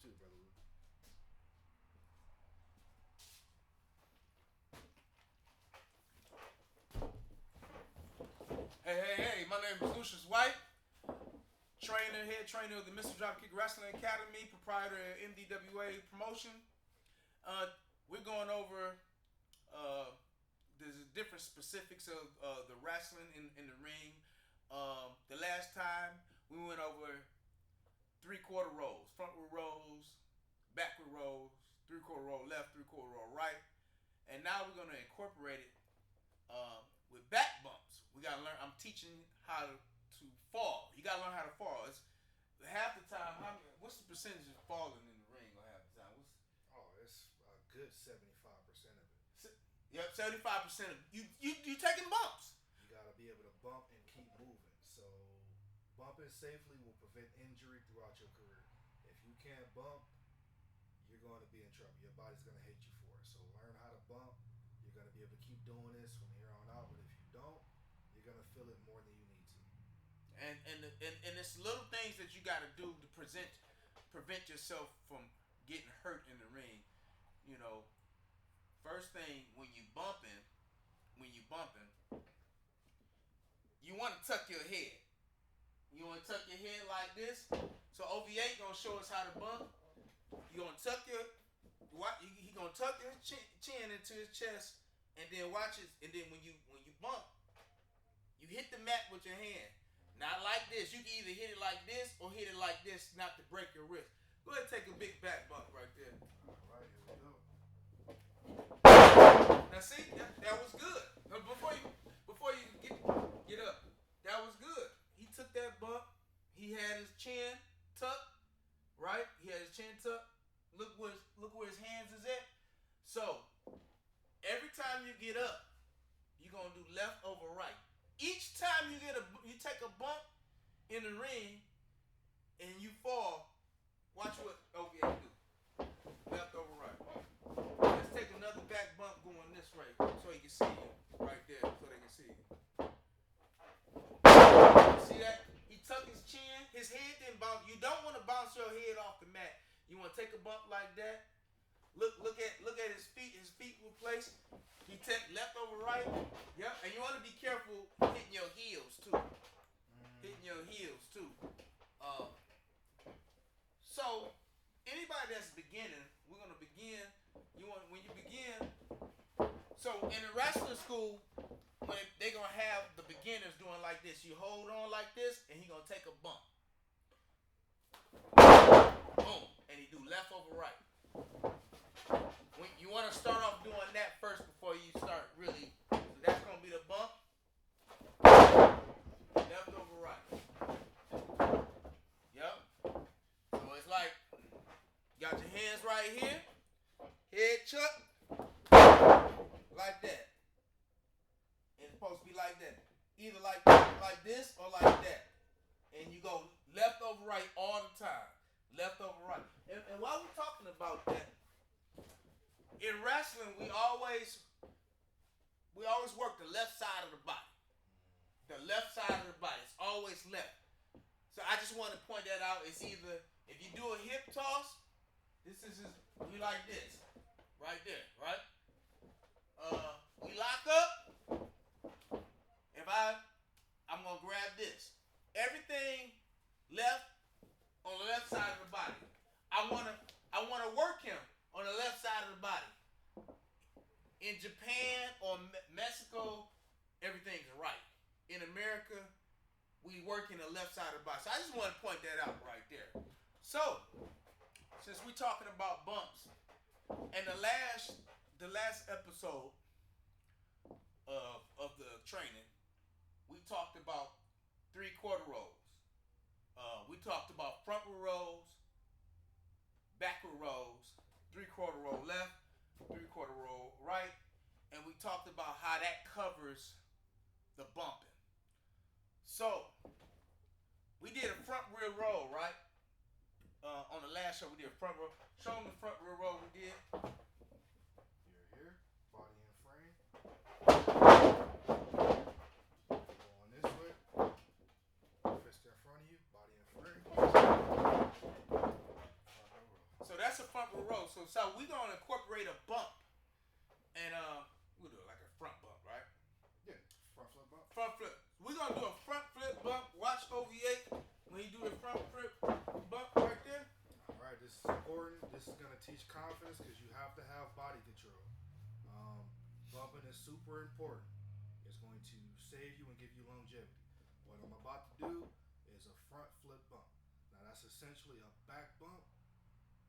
too, brother. Hey, my name is Lucius White, head trainer of the Mr. Dropkick Wrestling Academy, proprietor of MDWA Promotion. We're going over the different specifics of the wrestling in the ring. The last time we went over three-quarter rolls, frontward rolls, backward rolls, three-quarter roll left, three-quarter roll right. And now we're going to incorporate it with back bumps. We got to learn. I'm teaching how to fall. You got to learn how to fall. It's half the time. What's the percentage of falling in the ring? Or half the time? It's a good 75% of it. Yep, 75% of you taking bumps. You gotta be able to bump and keep moving. So bumping safely will prevent injury throughout your career. If you can't bump, you're going to be in trouble. Your body's going to hate you for it. So learn how to bump. You're going to be able to keep doing this from here on out. But if you don't, you're going to feel it more than you need to. And it's little things that you got to do to prevent yourself from getting hurt in the ring. You know, first thing when you bumping, you want to tuck your head. You want to tuck your head like this. So OVA gonna show us how to bump. You gonna tuck he gonna tuck his chin into his chest, and then watch it. And then when you bump, you hit the mat with your hand. Not like this. You can either hit it like this or hit it like this, not to break your wrist. Go ahead and take a big back bump right there. All right, here we go. Now see, that was good. Before you get up, that was good. He took that bump. He had his chin tucked, right? He had his chin tucked. Look where his hands is at. So every time you get up, you're gonna do left over right. Each time you take a bump in the ring and you fall, watch what OVA do. Left over right. Let's take another back bump going this way so you can see you right there, so they can see you. See that? He tucked his chin, his head didn't bounce. You don't want to bounce your head off the mat. You want to take a bump like that. Look at his feet. His feet were placed. He take left over right. Yep. And you want to be careful hitting your heels too. So anybody that's beginning, we're gonna begin. When you begin. So in the wrestling school, when they gonna have the beginners doing like this, you hold on like this, and he gonna take a bump. Boom, and he do left over right. When you want to start off doing that first before you start really. So that's gonna be the bump. Left over right. Yep. So it's like you got your hands right here, head chuck, like that. It's supposed to be like that. Either like this or like that. And you go left over right all the time. Left over right. And while we're talking about that, in wrestling we always work the left side of the body. The left side of the body. It's always left. So I just want to point that out. It's either if you do a hip toss, we like this. Right there, right? We lock up. If I'm gonna grab this. Everything left on the left side of the body. I wanna work him on the left side of the body. In Japan or Mexico, everything's right. In America, we work in the left side of the body. So I just want to point that out right there. So, since we're talking about bumps, and the last episode of the training, we talked about three-quarter rolls. We talked about frontward rolls, backward rolls, three-quarter roll left, three-quarter roll right, and we talked about how that covers the bumping. So, we did a front rear roll, right? On the last show, we did a front roll. Show them the front rear roll we did. Here, body in frame. Going this way. Fist in front of you, body in frame. Front row roll. that's a front row. So we're gonna incorporate a bump, and we'll do it like a front bump, right? Yeah, front flip bump. Front flip. We're gonna do a front flip bump. Watch OVA when you do the front flip bump right there. All right, this is important. This is gonna teach confidence because you have to have body control. Um, Bumping is super important. It's going to save you and give you longevity. What I'm about to do is a front flip bump. Now that's essentially a back bump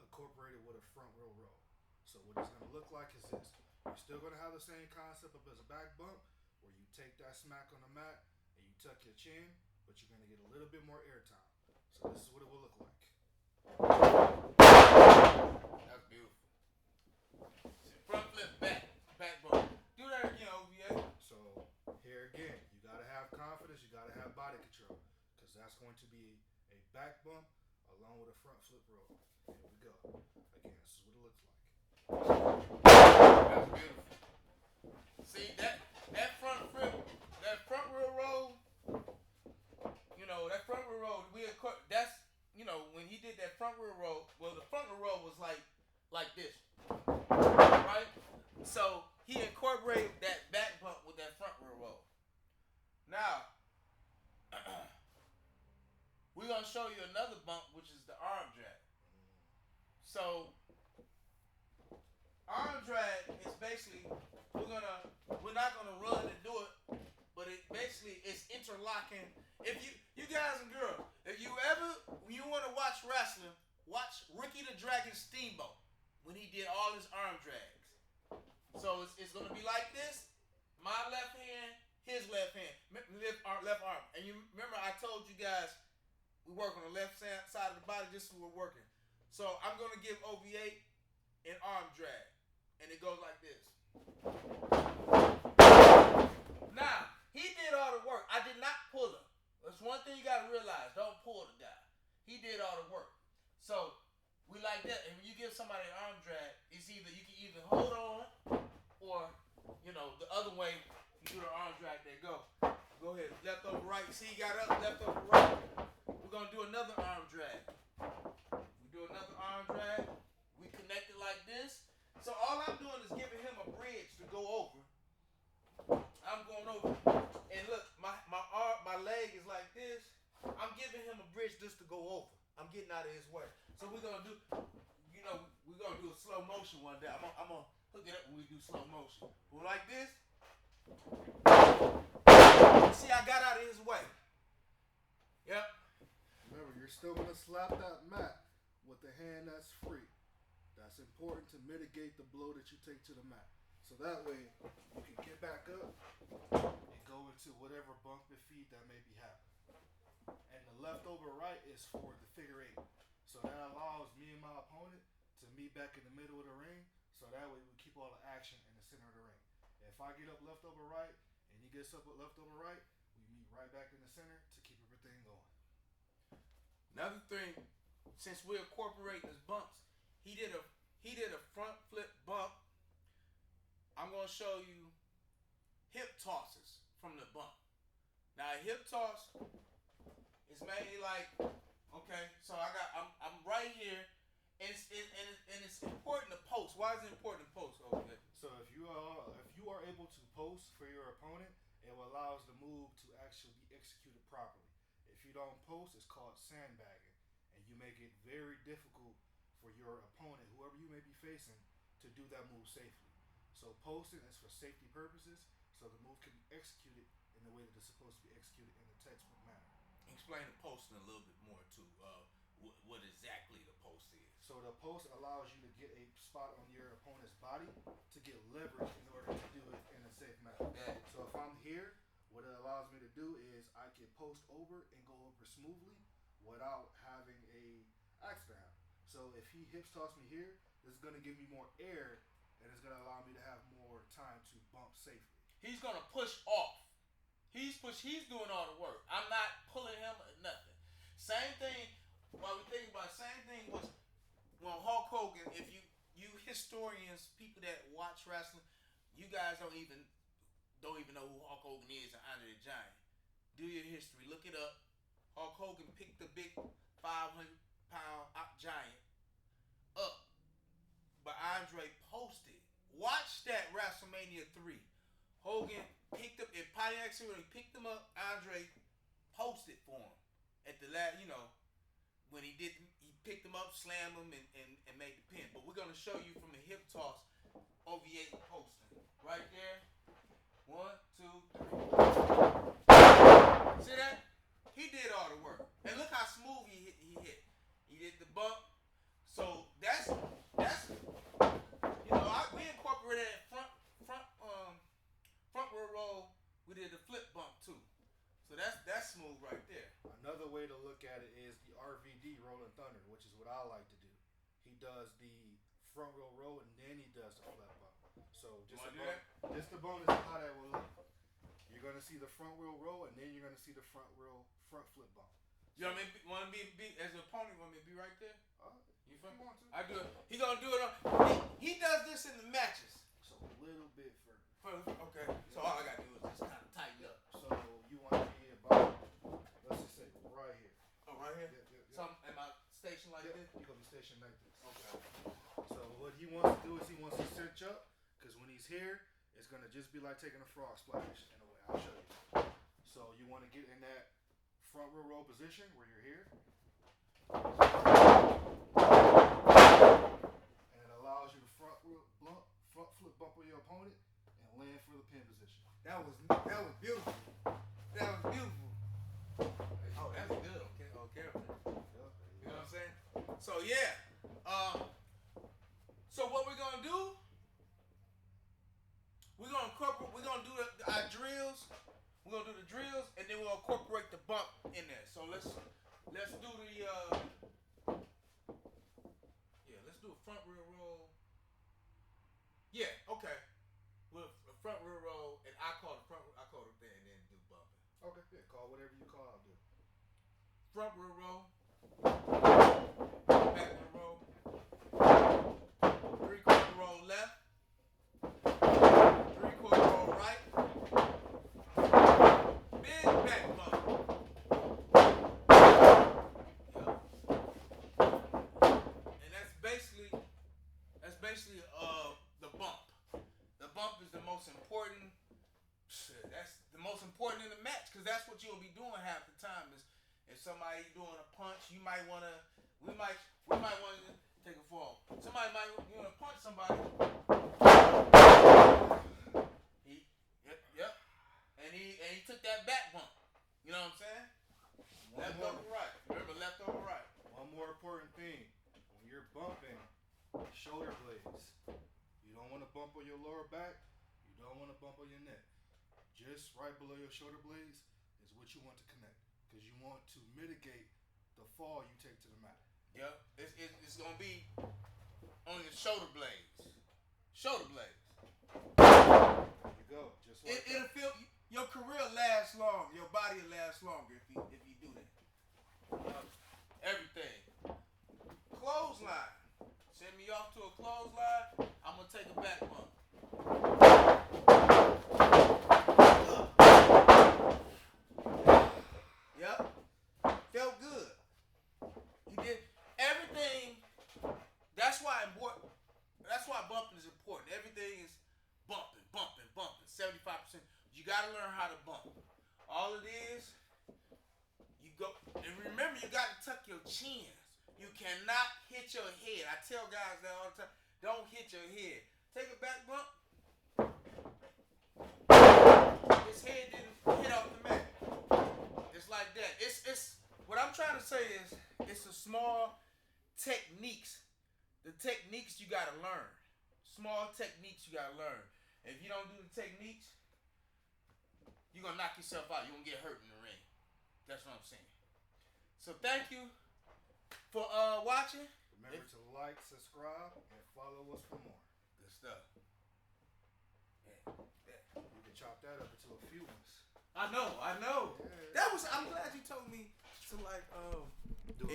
incorporated with a front row roll. So what it's going to look like is this. You're still going to have the same concept of as a back bump where you take that smack on the mat and you tuck your chin, but you're going to get a little bit more air time. So this is what it will look like. That's beautiful. Front flip back bump. Do that again, OVA. So here again, you got to have confidence, you got to have body control because that's going to be a back bump along with a front flip roll. Here we go. Again, this is what it looks like. That's beautiful. See that front flip, that front rear roll. That front rear roll. That's when he did that front rear roll. Well, the front rear roll was like this, right? So he incorporated that back bump with that front rear roll. Now we're gonna show you another bump, which is the arm drag. So arm drag is basically we're not gonna run and do it, but it basically is interlocking. If you guys and girls, if you want to watch wrestling, watch Ricky the Dragon Steamboat when he did all his arm drags. So it's gonna be like this: my left hand, his left hand, left arm. And you remember I told you guys we work on the left side of the body. This is what we're working. So I'm gonna give OVA an arm drag, and it goes like this. Now he did all the work. I did not pull him. That's one thing you gotta realize. Don't pull the guy. He did all the work. So we like that. And when you give somebody an arm drag, it's either you can either hold on, or the other way you do the arm drag. There go. Go ahead. Left over right. See, you got up. Left over right. We're gonna do another arm drag. We do another arm drag. We connect it like this. So all I'm doing is giving him a bridge to go over. I'm going over. And look, my leg is like this. I'm giving him a bridge just to go over. I'm getting out of his way. So we're gonna do, we're gonna do a slow motion one day. I'm gonna hook it up when we do slow motion. We're like this. See, I got out of his way. Yep. Remember, you're still going to slap that mat with the hand that's free. That's important to mitigate the blow that you take to the mat. So that way, you can get back up and go into whatever bump defeat that may be happening. And the leftover right is for the figure eight. So that allows me and my opponent to meet back in the middle of the ring. So that way we keep all the action in the center of the ring. If I get up leftover right and he gets up with leftover right, we meet right back in the center to keep everything going. Another thing, since we're incorporating his bumps, he did a front flip bump. I'm gonna show you hip tosses from the bump. Now a hip toss is mainly like, okay, so I'm right here, and it's important to post. Why is it important to post? Okay. So if you are able to post for your opponent, it allows the move to actually be executed properly. If you don't post, it's called sandbagging, and you make it very difficult for your opponent, whoever you may be facing, to do that move safely. So posting is for safety purposes, so the move can be executed in the way that it's supposed to be executed in the textbook manner. Explain the posting a little bit more too. What exactly the post is. So the post allows you to get a spot on your opponent's body to get leverage in order to do it in a safe manner. Okay. So if I'm here, what it allows me to do is I can post over and go over smoothly without having a accident happen. So if he hips toss me here, this is going to give me more air and it's going to allow me to have more time to bump safely. He's going to push off. He's doing all the work. I'm not pulling him or nothing. Same thing, while we think about it, same thing was when Hulk Hogan, if you historians, people that watch wrestling, you guys don't even know who Hulk Hogan is and Andre the Giant. Do your history, look it up. Hulk Hogan picked the big 500-pound giant up watch that WrestleMania 3. Hogan picked up in Pontiac City. He picked him up. Andre posted for him at the last. When he picked him up, slammed him, and made the pin. But we're gonna show you from the hip toss OVA posting right there. 1, 2, 3. See that? He did all the work, and look how smooth he hit. He did the bump. So that's we incorporated that front roll. We did the flip bump too. So that's smooth right there. Another way to look at it is the RVD Rolling Thunder, which is what I like to do. He does the front roll and then he does the flip bump. So just the bonus of how that will look. You're gonna see the front roll and then you're gonna see the front flip bump. You want me to be as an opponent? Want me to be right there? You want to? I do it. He gonna do it on. He does this in the matches. So a little bit further. Okay. So all I gotta do is just kind of tighten up. So you want to be about, let's just say right here. Oh, right here. Yeah. So am I stationed like this? You're gonna be stationed like this. Okay. So what he wants to do is he wants to cinch up, because when he's here, it's gonna just be like taking a frog splash in a way. I'll show you. So you want to get in that front roll position where you're here. And it allows you to front flip bump with your opponent and land for the pin position. That was beautiful. That was beautiful. Oh, that's good. Okay. You know what I'm saying? So yeah. So what we're gonna do? We're gonna do our drills. We're gonna do the drills, and then we'll incorporate the bump in there. So let's do the let's do a front rear roll. Yeah, okay. With a front rear roll, and I call the thing, and then do bumping. Okay, yeah, call whatever you call. I'll do. Front rear roll, back rear roll, 3/4 roll left, 3/4 roll right. Big back bump. Yep. And that's basically the bump. The bump is the most important. That's the most important in the match, because that's what you'll be doing half the time. Is if somebody doing a punch, we might want to take a fall. Somebody might want to punch somebody. Yep. And he took that back bump. You know what I'm saying? Left over right. Remember, left over right. One more important thing: when you're bumping, shoulder blades. You don't want to bump on your lower back. You don't want to bump on your neck. Just right below your shoulder blades is what you want to connect, because you want to mitigate the fall you take to the mat. Yep. It's gonna be on your shoulder blades. Shoulder blades. There you go. Just like It'll feel your career lasts long. Your body will last longer if you do that. Everything. Clothesline. Send me off to a clothesline. I'm gonna take a back bump. Yep. Felt good. He did everything. That's why bumping is important. Everything is bumping. 75%. You gotta learn how to bump. All it is, you go, and remember, you gotta tuck your chins. You cannot hit your head. I tell guys that all the time. Don't hit your head. Take a back bump. His head didn't hit off the mat. It's like that. It's what I'm trying to say is it's the small techniques. The techniques you gotta learn. Small techniques you gotta learn. If you don't do the techniques, you're gonna knock yourself out. You're gonna get hurt in the ring. That's what I'm saying. So thank you for watching. Remember to like, subscribe, and follow us for more. Good stuff. Yeah. You can chop that up into a few ones. I know. Yeah. I'm glad you told me to like do